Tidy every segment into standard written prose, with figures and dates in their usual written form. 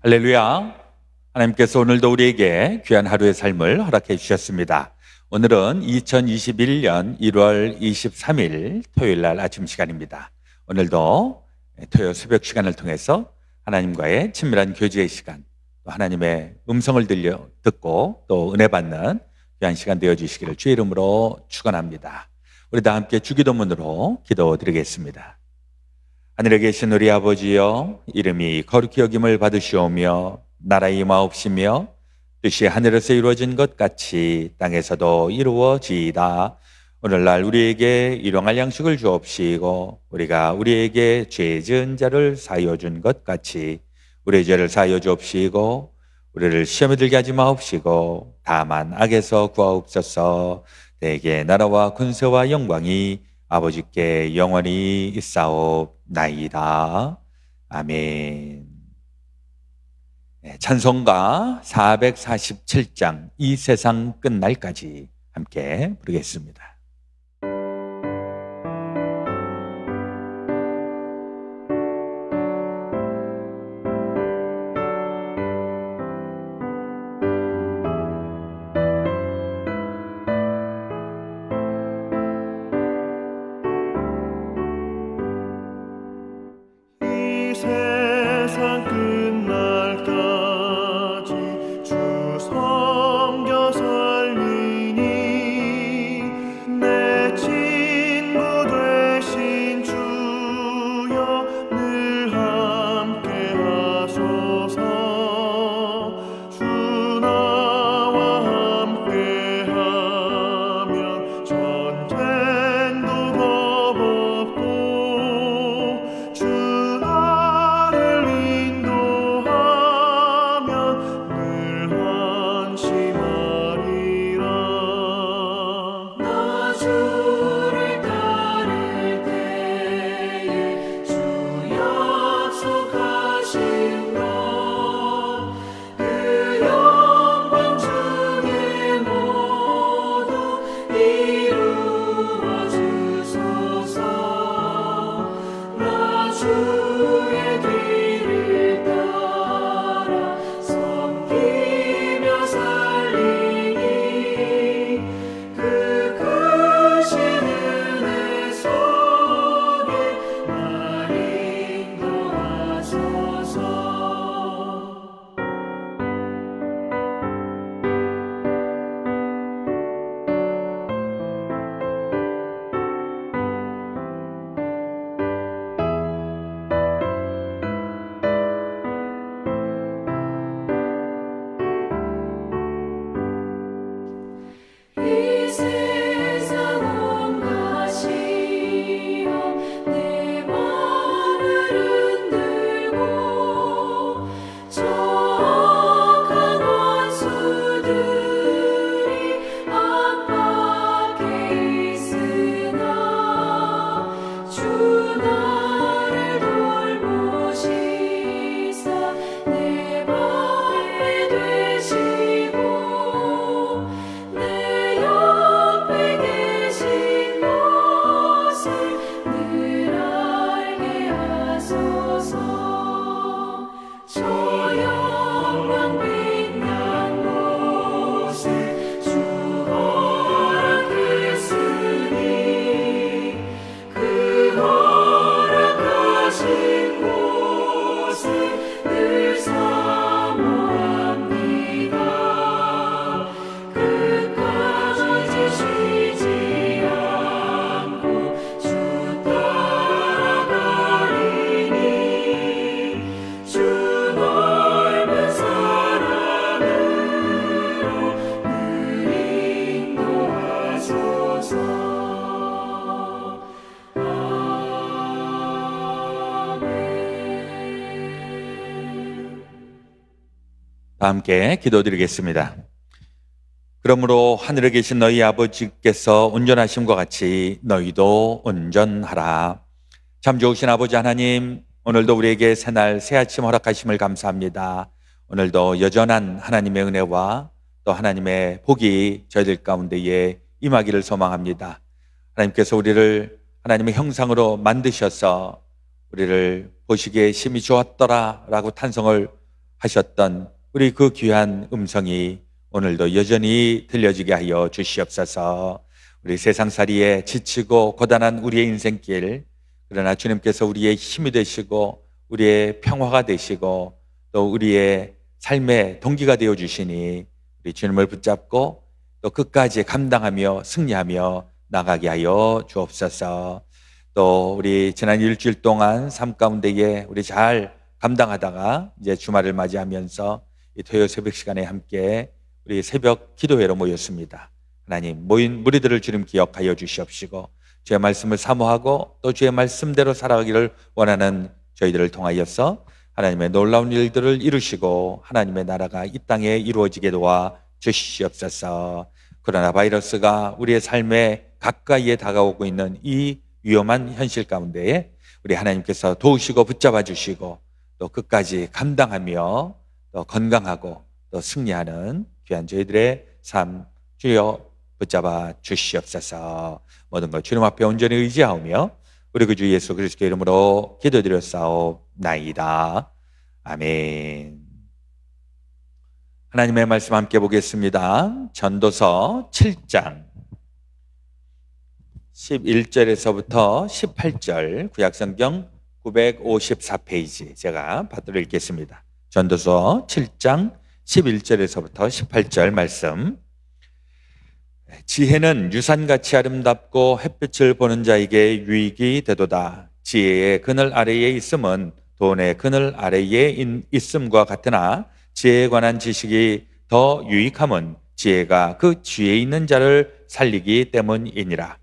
할렐루야. 하나님께서 오늘도 우리에게 귀한 하루의 삶을 허락해 주셨습니다. 오늘은 2021년 1월 23일 토요일 날 아침 시간입니다. 오늘도 토요 새벽 시간을 통해서 하나님과의 친밀한 교제의 시간, 또 하나님의 음성을 듣고 또 은혜 받는 귀한 시간 되어 주시기를 주의 이름으로 축원합니다. 우리 다 함께 주기도문으로 기도드리겠습니다. 하늘에 계신 우리 아버지여, 이름이 거룩히 여김을 받으시오며 나라의 임하옵시며 뜻이 하늘에서 이루어진 것 같이 땅에서도 이루어지이다. 오늘날 우리에게 일용할 양식을 주옵시고 우리가 우리에게 죄 지은 자를 사하여 준 것 같이 우리의 죄를 사하여 주옵시고 우리를 시험에 들게 하지 마옵시고 다만 악에서 구하옵소서. 대개 나라와 군세와 영광이 아버지께 영원히 있사옵나이다. 아멘. 찬송가 447장 이 세상 끝날까지 함께 부르겠습니다. 세상 끝날까지 주 섬겨 살리니 내 친구 되신 주여 늘 함께 하소서. 주 나와 함께 하면 전쟁도 겁없고 주 함께 기도드리겠습니다. 그러므로 하늘에 계신 너희 아버지께서 운전하심과 같이 너희도 운전하라. 참 좋으신 아버지 하나님, 오늘도 우리에게 새날 새아침 허락하심을 감사합니다. 오늘도 여전한 하나님의 은혜와 또 하나님의 복이 저희들 가운데에 임하기를 소망합니다. 하나님께서 우리를 하나님의 형상으로 만드셔서 우리를 보시기에 심히 좋았더라 라고 탄성을 하셨던 우리 그 귀한 음성이 오늘도 여전히 들려지게 하여 주시옵소서. 우리 세상살이에 지치고 고단한 우리의 인생길, 그러나 주님께서 우리의 힘이 되시고 우리의 평화가 되시고 또 우리의 삶의 동기가 되어 주시니 우리 주님을 붙잡고 또 끝까지 감당하며 승리하며 나가게 하여 주옵소서. 또 우리 지난 일주일 동안 삶 가운데에 우리 잘 감당하다가 이제 주말을 맞이하면서 이 토요일 새벽 시간에 함께 우리 새벽 기도회로 모였습니다. 하나님, 모인 무리들을 주님 기억하여 주시옵시고 주의 말씀을 사모하고 또 주의 말씀대로 살아가기를 원하는 저희들을 통하여서 하나님의 놀라운 일들을 이루시고 하나님의 나라가 이 땅에 이루어지게 도와 주시옵소서. 코로나 바이러스가 우리의 삶에 가까이에 다가오고 있는 이 위험한 현실 가운데에 우리 하나님께서 도우시고 붙잡아 주시고 또 끝까지 감당하며 또 건강하고 또 승리하는 귀한 저희들의 삶 주여 붙잡아 주시옵소서. 모든 것 주님 앞에 온전히 의지하오며 우리 그 주 예수 그리스도 이름으로 기도드렸사옵나이다. 아멘. 하나님의 말씀 함께 보겠습니다. 전도서 7장 11절에서부터 18절, 구약성경 954페이지 제가 받들어 읽겠습니다. 전도서 7장 11절에서부터 18절 말씀. 지혜는 유산같이 아름답고 햇빛을 보는 자에게 유익이 되도다. 지혜의 그늘 아래에 있음은 돈의 그늘 아래에 있음과 같으나 지혜에 관한 지식이 더 유익함은 지혜가 그 지혜에 있는 자를 살리기 때문이니라.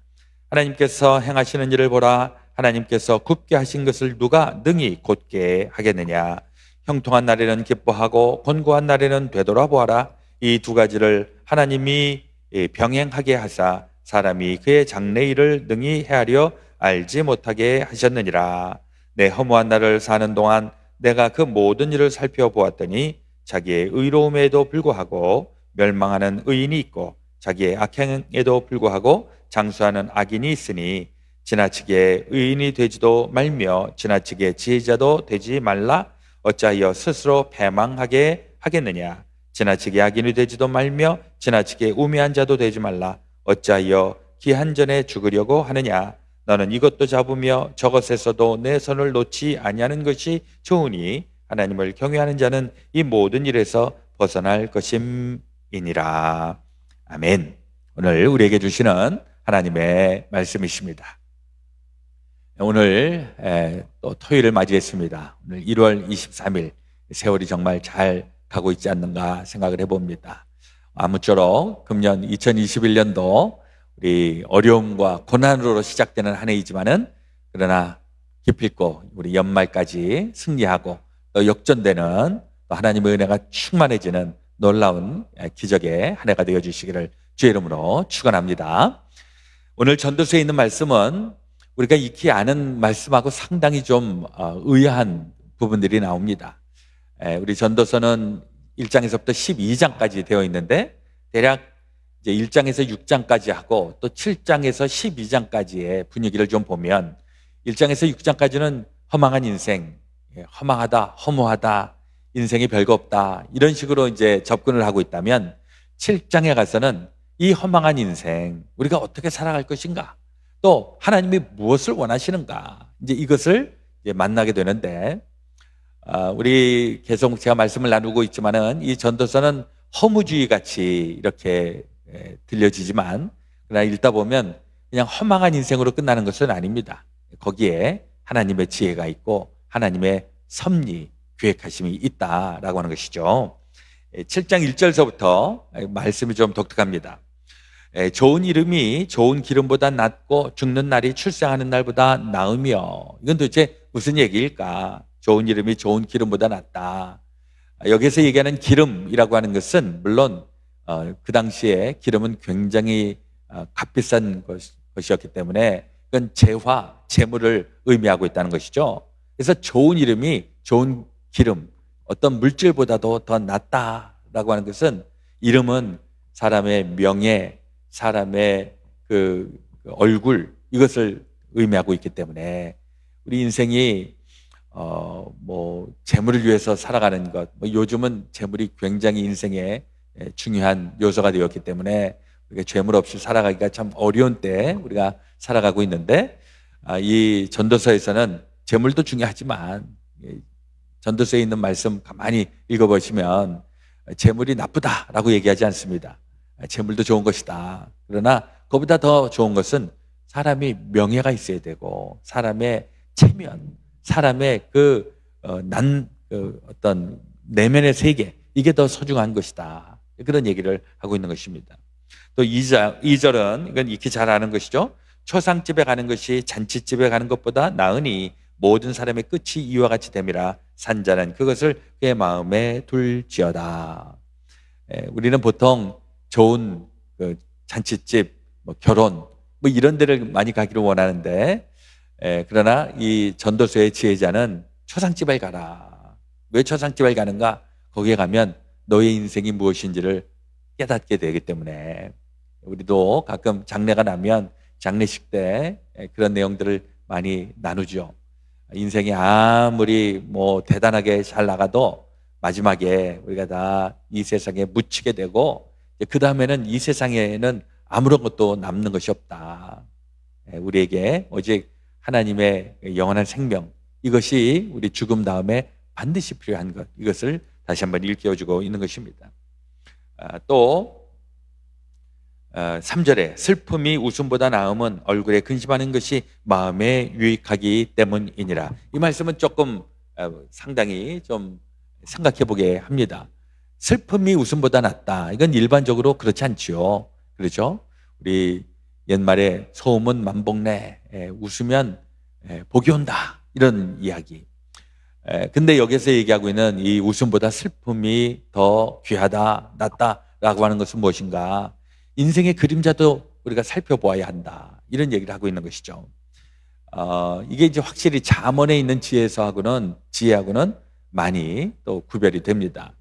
하나님께서 행하시는 일을 보라. 하나님께서 굽게 하신 것을 누가 능히 곧게 하겠느냐. 형통한 날에는 기뻐하고 곤고한 날에는 되돌아보아라. 이 두 가지를 하나님이 병행하게 하사 사람이 그의 장래일을 능히 헤아려 알지 못하게 하셨느니라. 내 허무한 날을 사는 동안 내가 그 모든 일을 살펴보았더니 자기의 의로움에도 불구하고 멸망하는 의인이 있고 자기의 악행에도 불구하고 장수하는 악인이 있으니 지나치게 의인이 되지도 말며 지나치게 지혜자도 되지 말라. 어찌하여 스스로 패망하게 하겠느냐. 지나치게 악인이 되지도 말며 지나치게 우매한 자도 되지 말라. 어찌하여 기한 전에 죽으려고 하느냐. 너는 이것도 잡으며 저것에서도 내 손을 놓지 아니하는 것이 좋으니 하나님을 경외하는 자는 이 모든 일에서 벗어날 것임이니라. 아멘. 오늘 우리에게 주시는 하나님의 말씀이십니다. 오늘 또 토요일을 맞이했습니다. 오늘 1월 23일, 세월이 정말 잘 가고 있지 않는가 생각을 해봅니다. 아무쪼록 금년 2021년도 우리 어려움과 고난으로 시작되는 한 해이지만은 그러나 기필코 우리 연말까지 승리하고 또 역전되는 또 하나님의 은혜가 충만해지는 놀라운 기적의 한 해가 되어 주시기를 주의 이름으로 축원합니다. 오늘 전도서에 있는 말씀은 우리가 익히 아는 말씀하고 상당히 좀 의아한 부분들이 나옵니다. 우리 전도서는 1장에서부터 12장까지 되어 있는데 대략 이제 1장에서 6장까지 하고 또 7장에서 12장까지의 분위기를 좀 보면 1장에서 6장까지는 허망한 인생, 허망하다, 허무하다, 인생이 별거 없다 이런 식으로 이제 접근을 하고 있다면 7장에 가서는 이 허망한 인생 우리가 어떻게 살아갈 것인가, 또 하나님이 무엇을 원하시는가, 이제 이것을 이제 만나게 되는데 우리 계속 제가 말씀을 나누고 있지만은 이 전도서는 허무주의 같이 이렇게 들려지지만 그러나 읽다 보면 그냥 허망한 인생으로 끝나는 것은 아닙니다. 거기에 하나님의 지혜가 있고 하나님의 섭리, 계획하심이 있다라고 하는 것이죠. 7장 1절서부터 말씀이 좀 독특합니다. 좋은 이름이 좋은 기름보다 낫고 죽는 날이 출생하는 날보다 나으며, 이건 도대체 무슨 얘기일까? 좋은 이름이 좋은 기름보다 낫다. 여기서 얘기하는 기름이라고 하는 것은 물론 그 당시에 기름은 굉장히 값비싼 것이었기 때문에 그건 재화, 재물을 의미하고 있다는 것이죠. 그래서 좋은 이름이 좋은 기름, 어떤 물질보다도 더 낫다라고 하는 것은 이름은 사람의 명예, 사람의 그 얼굴, 이것을 의미하고 있기 때문에 우리 인생이 재물을 위해서 살아가는 것, 요즘은 재물이 굉장히 인생에 중요한 요소가 되었기 때문에 우리가 재물 없이 살아가기가 참 어려운 때 우리가 살아가고 있는데, 이 전도서에서는 재물도 중요하지만 전도서에 있는 말씀 가만히 읽어보시면 재물이 나쁘다라고 얘기하지 않습니다. 재물도 좋은 것이다. 그러나 그보다 더 좋은 것은 사람이 명예가 있어야 되고, 사람의 체면, 사람의 어떤 내면의 세계, 이게 더 소중한 것이다. 그런 얘기를 하고 있는 것입니다. 또 2절은, 이건 익히 잘 아는 것이죠. 초상집에 가는 것이 잔치집에 가는 것보다 나으니 모든 사람의 끝이 이와 같이 됨이라. 산자는 그것을 그의 마음에 둘지어다. 우리는 보통 좋은 잔치집, 결혼, 이런 데를 많이 가기를 원하는데, 그러나 이 전도서의 지혜자는 초상집에 가라. 왜 초상집에 가는가? 거기에 가면 너의 인생이 무엇인지를 깨닫게 되기 때문에. 우리도 가끔 장례가 나면 장례식 때 그런 내용들을 많이 나누죠. 인생이 아무리 대단하게 잘 나가도 마지막에 우리가 다 이 세상에 묻히게 되고, 그 다음에는 이 세상에는 아무런 것도 남는 것이 없다. 우리에게 오직 하나님의 영원한 생명, 이것이 우리 죽음 다음에 반드시 필요한 것, 이것을 다시 한번 일깨워주고 있는 것입니다. 또 3절에 슬픔이 웃음보다 나음은 얼굴에 근심하는 것이 마음에 유익하기 때문이니라. 이 말씀은 조금 상당히 좀 생각해 보게 합니다. 슬픔이 웃음보다 낫다. 이건 일반적으로 그렇지 않지요. 그렇죠? 우리 옛말에 소음은 만복내, 웃으면 복이 온다, 이런 이야기. 근데 여기서 얘기하고 있는 이 웃음보다 슬픔이 더 귀하다, 낫다라고 하는 것은 무엇인가? 인생의 그림자도 우리가 살펴보아야 한다, 이런 얘기를 하고 있는 것이죠. 이게 이제 확실히 잠언에 있는 지혜하고는 많이 또 구별이 됩니다.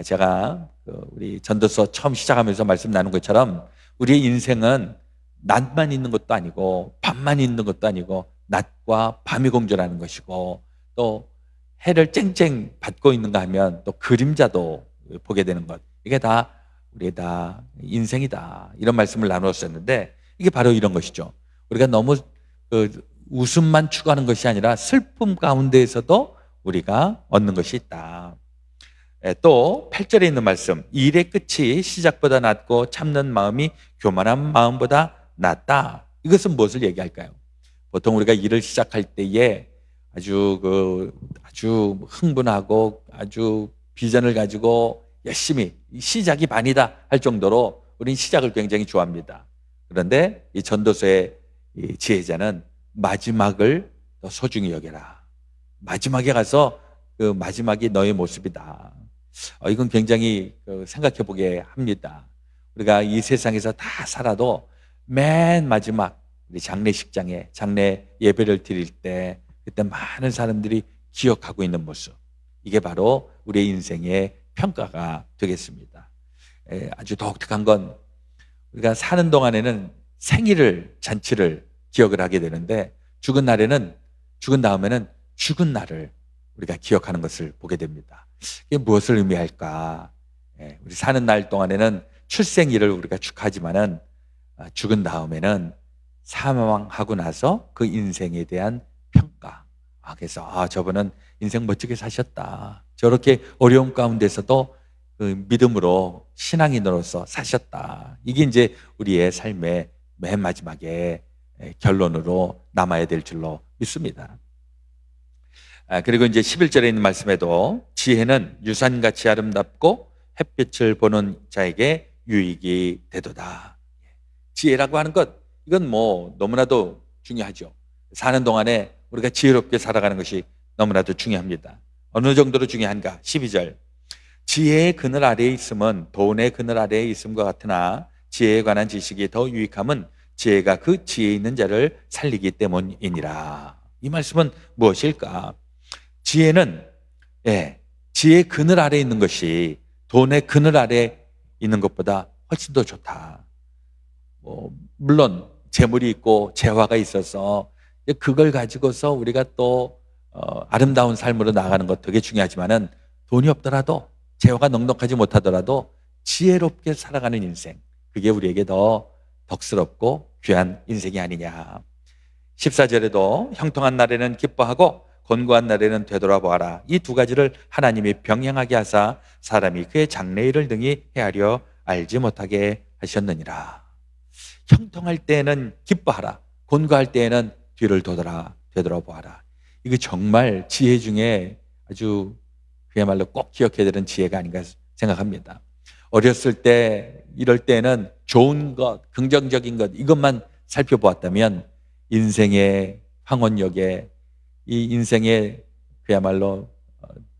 제가 우리 전도서 처음 시작하면서 말씀 나눈 것처럼 우리의 인생은 낮만 있는 것도 아니고 밤만 있는 것도 아니고 낮과 밤이 공존하는 것이고, 또 해를 쨍쨍 받고 있는가 하면 또 그림자도 보게 되는 것, 이게 다 우리의 다 인생이다, 이런 말씀을 나누었었는데, 이게 바로 이런 것이죠. 우리가 너무 웃음만 추구하는 것이 아니라 슬픔 가운데에서도 우리가 얻는 것이 있다. 또 8절에 있는 말씀, 일의 끝이 시작보다 낫고 참는 마음이 교만한 마음보다 낫다. 이것은 무엇을 얘기할까요? 보통 우리가 일을 시작할 때에 아주 흥분하고 아주 비전을 가지고 열심히, 시작이 반이다 할 정도로 우리는 시작을 굉장히 좋아합니다. 그런데 이 전도서의 이 지혜자는 마지막을 더 소중히 여겨라. 마지막에 가서 그 마지막이 너의 모습이다. 이건 굉장히 생각해 보게 합니다. 우리가 이 세상에서 다 살아도 맨 마지막 우리 장례식장에 장례 예배를 드릴 때, 그때 많은 사람들이 기억하고 있는 모습, 이게 바로 우리의 인생의 평가가 되겠습니다. 아주 독특한 건, 우리가 사는 동안에는 생일을, 잔치를 기억을 하게 되는데, 죽은 다음에는 죽은 날을 우리가 기억하는 것을 보게 됩니다. 이게 무엇을 의미할까? 우리 사는 날 동안에는 출생일을 우리가 축하하지만은 죽은 다음에는 사망하고 나서 그 인생에 대한 평가. 그래서 저분은 인생 멋지게 사셨다. 저렇게 어려움 가운데서도 그 믿음으로 신앙인으로서 사셨다. 이게 이제 우리의 삶의 맨 마지막에 결론으로 남아야 될 줄로 믿습니다. 그리고 이제 11절에 있는 말씀에도 지혜는 유산같이 아름답고 햇빛을 보는 자에게 유익이 되도다. 지혜라고 하는 것, 이건 너무나도 중요하죠. 사는 동안에 우리가 지혜롭게 살아가는 것이 너무나도 중요합니다. 어느 정도로 중요한가? 12절. 지혜의 그늘 아래에 있음은 돈의 그늘 아래에 있음과 같으나 지혜에 관한 지식이 더 유익함은 지혜가 그 지혜 있는 자를 살리기 때문이니라. 이 말씀은 무엇일까? 지혜는 지혜의 그늘 아래에 있는 것이 돈의 그늘 아래에 있는 것보다 훨씬 더 좋다. 물론 재물이 있고 재화가 있어서 그걸 가지고서 우리가 또 아름다운 삶으로 나아가는 것 되게 중요하지만은 돈이 없더라도 재화가 넉넉하지 못하더라도 지혜롭게 살아가는 인생, 그게 우리에게 더 덕스럽고 귀한 인생이 아니냐. 14절에도 형통한 날에는 기뻐하고 곤고한 날에는 되돌아보아라. 이 두 가지를 하나님이 병행하게 하사 사람이 그의 장래일을 능히 헤아려 알지 못하게 하셨느니라. 형통할 때에는 기뻐하라. 곤고할 때에는 뒤를 되돌아보아라. 이거 정말 지혜 중에 아주 그야말로 꼭 기억해야 되는 지혜가 아닌가 생각합니다. 어렸을 때 이럴 때는 좋은 것, 긍정적인 것 이것만 살펴보았다면 인생의 황혼역에 이 인생의 그야말로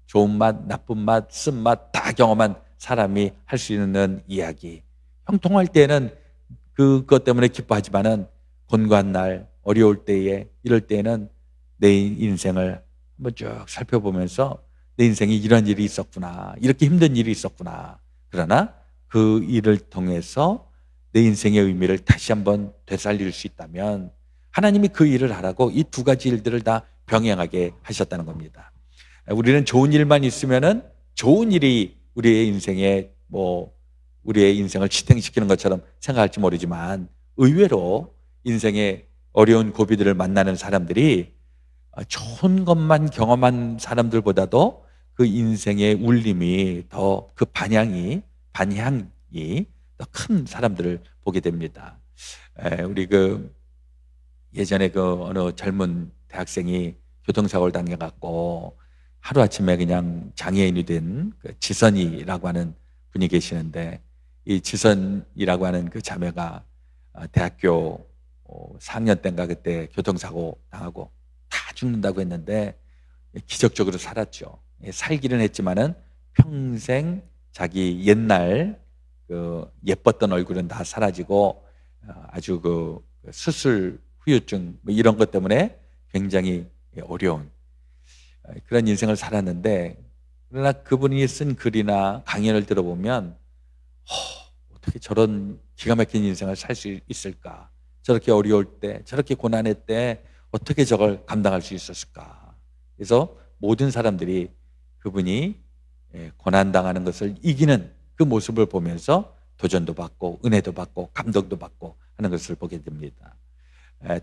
좋은 맛, 나쁜 맛, 쓴맛 다 경험한 사람이 할 수 있는 이야기. 형통할 때는 그것 때문에 기뻐하지만은 곤고한 날, 어려울 때에 이럴 때는 내 인생을 한번 쭉 살펴보면서 내 인생에 이런 일이 있었구나, 이렇게 힘든 일이 있었구나. 그러나 그 일을 통해서 내 인생의 의미를 다시 한번 되살릴 수 있다면 하나님이 그 일을 하라고 이 두 가지 일들을 다 병행하게 하셨다는 겁니다. 우리는 좋은 일만 있으면은 좋은 일이 우리의 인생에 우리의 인생을 지탱시키는 것처럼 생각할지 모르지만 의외로 인생의 어려운 고비들을 만나는 사람들이 좋은 것만 경험한 사람들보다도 그 인생의 울림이 더 그 반향이 더 큰 사람들을 보게 됩니다. 우리 예전에 어느 젊은 대학생이 교통사고를 당해갖고 하루아침에 그냥 장애인이 된 지선이라고 하는 분이 계시는데, 이 지선이라고 하는 그 자매가 대학교 4학년 때인가 그때 교통사고 당하고 다 죽는다고 했는데 기적적으로 살았죠. 살기는 했지만은 평생 자기 옛날 예뻤던 얼굴은 다 사라지고 아주 수술 후유증 이런 것 때문에 굉장히 어려운 그런 인생을 살았는데, 그러나 그분이 쓴 글이나 강연을 들어보면 어떻게 저런 기가 막힌 인생을 살 수 있을까? 저렇게 어려울 때, 저렇게 고난의 때 어떻게 저걸 감당할 수 있었을까? 그래서 모든 사람들이 그분이 고난당하는 것을 이기는 그 모습을 보면서 도전도 받고 은혜도 받고 감동도 받고 하는 것을 보게 됩니다.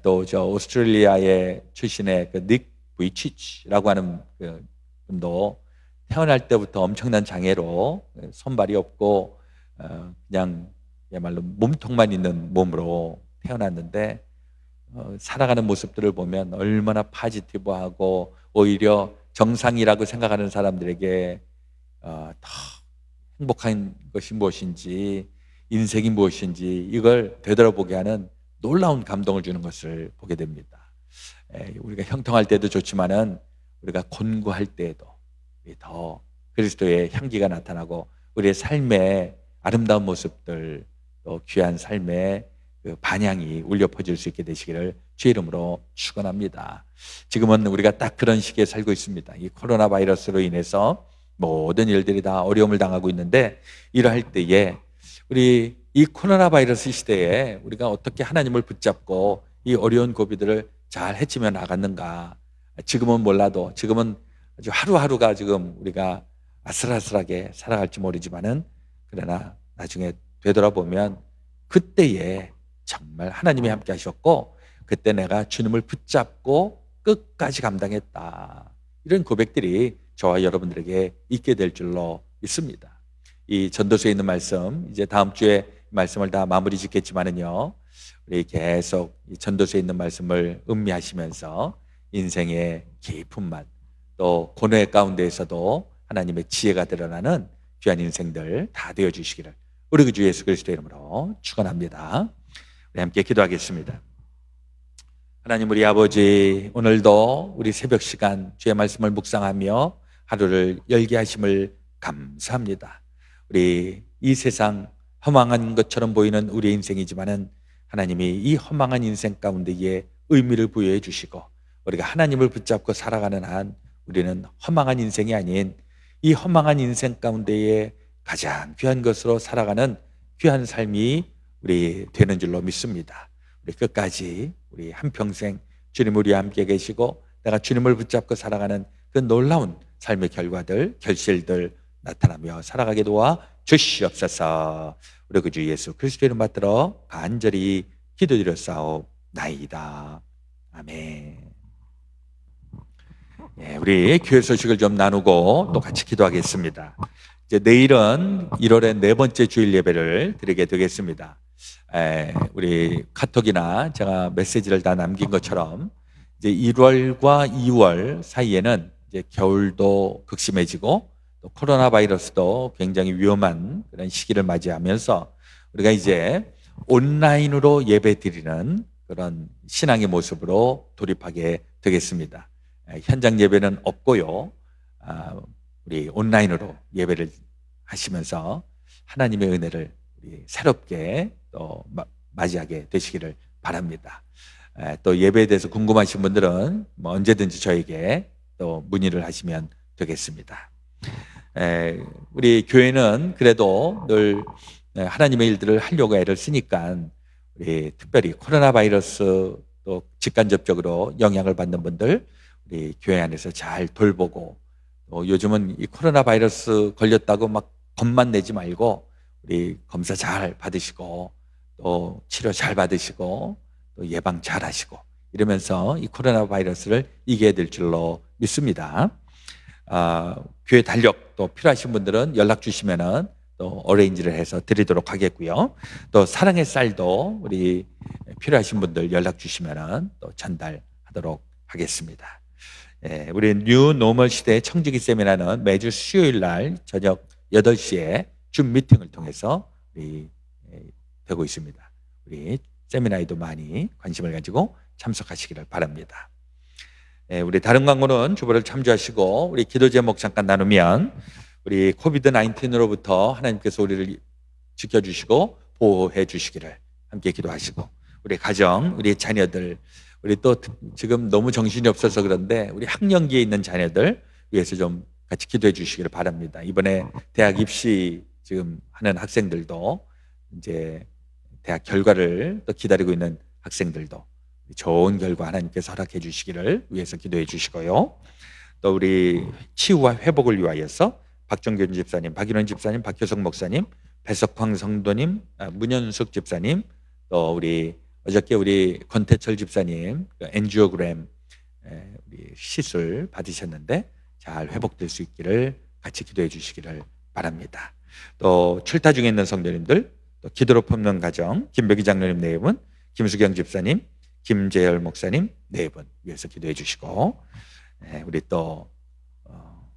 또 오스트레일리아의 출신의 닉 부이치치라고 하는 분도 태어날 때부터 엄청난 장애로 손발이 없고 그냥야말로 몸통만 있는 몸으로 태어났는데 살아가는 모습들을 보면 얼마나 파지티브하고 오히려 정상이라고 생각하는 사람들에게 더 행복한 것이 무엇인지, 인생이 무엇인지 이걸 되돌아보게 하는 놀라운 감동을 주는 것을 보게 됩니다. 우리가 형통할 때도 좋지만은 우리가 곤고할 때에도 더 그리스도의 향기가 나타나고 우리의 삶의 아름다운 모습들, 또 귀한 삶의 반향이 울려 퍼질 수 있게 되시기를 주의 이름으로 축원합니다. 지금은 우리가 딱 그런 시기에 살고 있습니다. 이 코로나 바이러스로 인해서 모든 일들이 다 어려움을 당하고 있는데, 이러할 때에 우리 이 코로나 바이러스 시대에 우리가 어떻게 하나님을 붙잡고 이 어려운 고비들을 잘 헤치며 나갔는가. 지금은 몰라도 지금은 아주 하루하루가 지금 우리가 아슬아슬하게 살아갈지 모르지만은, 그러나 나중에 되돌아보면 그때에 정말 하나님이 함께 하셨고 그때 내가 주님을 붙잡고 끝까지 감당했다, 이런 고백들이 저와 여러분들에게 있게 될 줄로 믿습니다. 이 전도서에 있는 말씀, 이제 다음 주에 말씀을 다 마무리 짓겠지만은요, 우리 계속 이 전도서에 있는 말씀을 음미하시면서 인생의 깊은 맛, 또 고뇌 가운데에서도 하나님의 지혜가 드러나는 귀한 인생들 다 되어 주시기를 우리 주 예수 그리스도의 이름으로 축원합니다. 우리 함께 기도하겠습니다. 하나님 우리 아버지, 오늘도 우리 새벽 시간 주의 말씀을 묵상하며 하루를 열게 하심을 감사합니다. 우리 이 세상 허망한 것처럼 보이는 우리의 인생이지만은 하나님이 이 허망한 인생 가운데에 의미를 부여해 주시고 우리가 하나님을 붙잡고 살아가는 한 우리는 허망한 인생이 아닌 이 허망한 인생 가운데에 가장 귀한 것으로 살아가는 귀한 삶이 우리 되는 줄로 믿습니다. 우리 끝까지 우리 한평생 주님 우리와 함께 계시고 내가 주님을 붙잡고 살아가는 그 놀라운 삶의 결과들, 결실들 나타나며 살아가게 도와 주시옵소서. 우리 구주 예수 그리스도 이름 받들어 간절히 기도드렸사옵나이다. 아멘. 예, 우리 교회 소식을 좀 나누고 또 같이 기도하겠습니다. 이제 내일은 1월의 네 번째 주일 예배를 드리게 되겠습니다. 우리 카톡이나 제가 메시지를 다 남긴 것처럼 이제 1월과 2월 사이에는 이제 겨울도 극심해지고 또 코로나 바이러스도 굉장히 위험한 그런 시기를 맞이하면서 우리가 이제 온라인으로 예배 드리는 그런 신앙의 모습으로 돌입하게 되겠습니다. 현장 예배는 없고요. 우리 온라인으로 예배를 하시면서 하나님의 은혜를 우리 새롭게 또 맞이하게 되시기를 바랍니다. 또 예배에 대해서 궁금하신 분들은 뭐 언제든지 저에게 또 문의를 하시면 되겠습니다. 우리 교회는 그래도 늘 하나님의 일들을 하려고 애를 쓰니까 우리 특별히 코로나 바이러스 또 직간접적으로 영향을 받는 분들 우리 교회 안에서 잘 돌보고 또 요즘은 이 코로나 바이러스 걸렸다고 막 겁만 내지 말고 우리 검사 잘 받으시고 또 치료 잘 받으시고 또 예방 잘 하시고 이러면서 이 코로나 바이러스를 이겨야 될 줄로 믿습니다. 교회 달력 또 필요하신 분들은 연락 주시면은 또 어레인지를 해서 드리도록 하겠고요. 또 사랑의 쌀도 우리 필요하신 분들 연락 주시면은 또 전달하도록 하겠습니다. 우리 뉴 노멀 시대의 청지기 세미나는 매주 수요일 날 저녁 8시에 줌 미팅을 통해서 우리 되고 있습니다. 우리 세미나에도 많이 관심을 가지고 참석하시기를 바랍니다. 우리 다른 광고는 주보를 참조하시고 우리 기도 제목 잠깐 나누면 우리 코비드 19으로부터 하나님께서 우리를 지켜주시고 보호해 주시기를 함께 기도하시고 우리 가정, 우리 자녀들 우리 또 지금 너무 정신이 없어서 그런데 우리 학령기에 있는 자녀들 위해서 좀 같이 기도해 주시기를 바랍니다. 이번에 대학 입시 지금 하는 학생들도 이제 대학 결과를 또 기다리고 있는 학생들도 좋은 결과 하나님께서 허락해 주시기를 위해서 기도해 주시고요. 또 우리 치유와 회복을 위하여서 박정균 집사님, 박인원 집사님, 박효석 목사님, 배석황 성도님, 문현숙 집사님, 또 우리 어저께 우리 권태철 집사님 엔지오그램 우리 시술 받으셨는데 잘 회복될 수 있기를 같이 기도해 주시기를 바랍니다. 또 출타 중에 있는 성도님들, 또 기도로 품는 가정 김백희 장로님 네 분, 김수경 집사님, 김재열 목사님 네 분 위해서 기도해 주시고 우리 또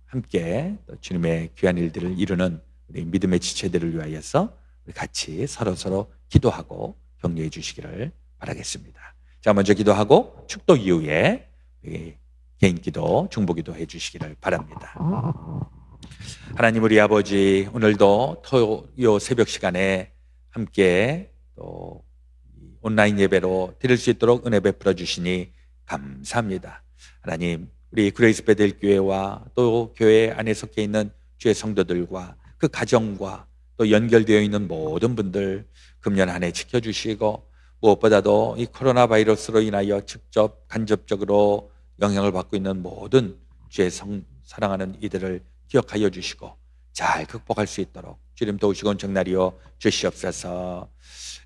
함께 또 주님의 귀한 일들을 이루는 우리 믿음의 지체들을 위하여서 우리 같이 서로 기도하고 격려해 주시기를 바라겠습니다. 자, 먼저 기도하고 축도 이후에 개인 기도, 중보 기도 해 주시기를 바랍니다. 하나님 우리 아버지, 오늘도 토요 새벽 시간에 함께 또 온라인 예배로 드릴 수 있도록 은혜 베풀어 주시니 감사합니다. 하나님, 우리 그레이스 베델 교회와 또 교회 안에 속해 있는 주의 성도들과 그 가정과 또 연결되어 있는 모든 분들 금년 한 해 지켜주시고 무엇보다도 이 코로나 바이러스로 인하여 직접 간접적으로 영향을 받고 있는 모든 주의 사랑하는 이들을 기억하여 주시고 잘 극복할 수 있도록 주님 도우시고 은총나리여 주시옵소서.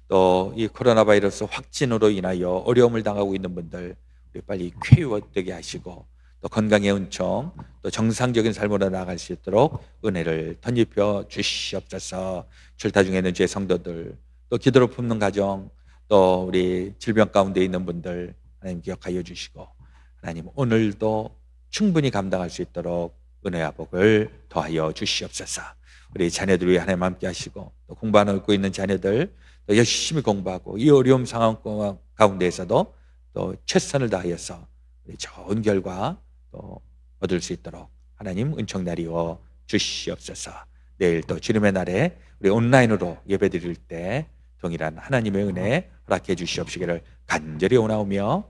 또 이 코로나 바이러스 확진으로 인하여 어려움을 당하고 있는 분들 우리 빨리 쾌유되게 하시고 또 건강의 은총, 또 정상적인 삶으로 나아갈 수 있도록 은혜를 덧입혀 주시옵소서. 출타 중에 있는 주의 성도들, 또 기도로 품는 가정, 또 우리 질병 가운데 있는 분들 하나님 기억하여 주시고 하나님 오늘도 충분히 감당할 수 있도록 은혜와 복을 더하여 주시옵소서. 우리 자녀들 위해 하나님 함께 하시고 또 공부하고 있는 자녀들 또 열심히 공부하고 이 어려움 상황 가운데에서도 또 최선을 다하여서 우리 좋은 결과 또 얻을 수 있도록 하나님 은총나리여 주시옵소서. 내일 또 주님의 날에 우리 온라인으로 예배드릴 때 동일한 하나님의 은혜 허락해 주시옵시기를 간절히 원하오며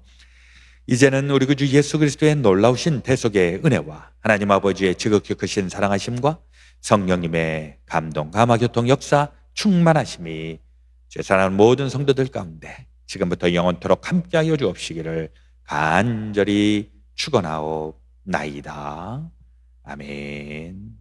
이제는 우리 구주 예수 그리스도의 놀라우신 대속의 은혜와 하나님 아버지의 지극히 크신 사랑하심과 성령님의 감동, 감화, 교통, 역사, 충만하심이 제 사랑하는 모든 성도들 가운데 지금부터 영원토록 함께하여 주옵시기를 간절히 축원하옵나이다. 아멘.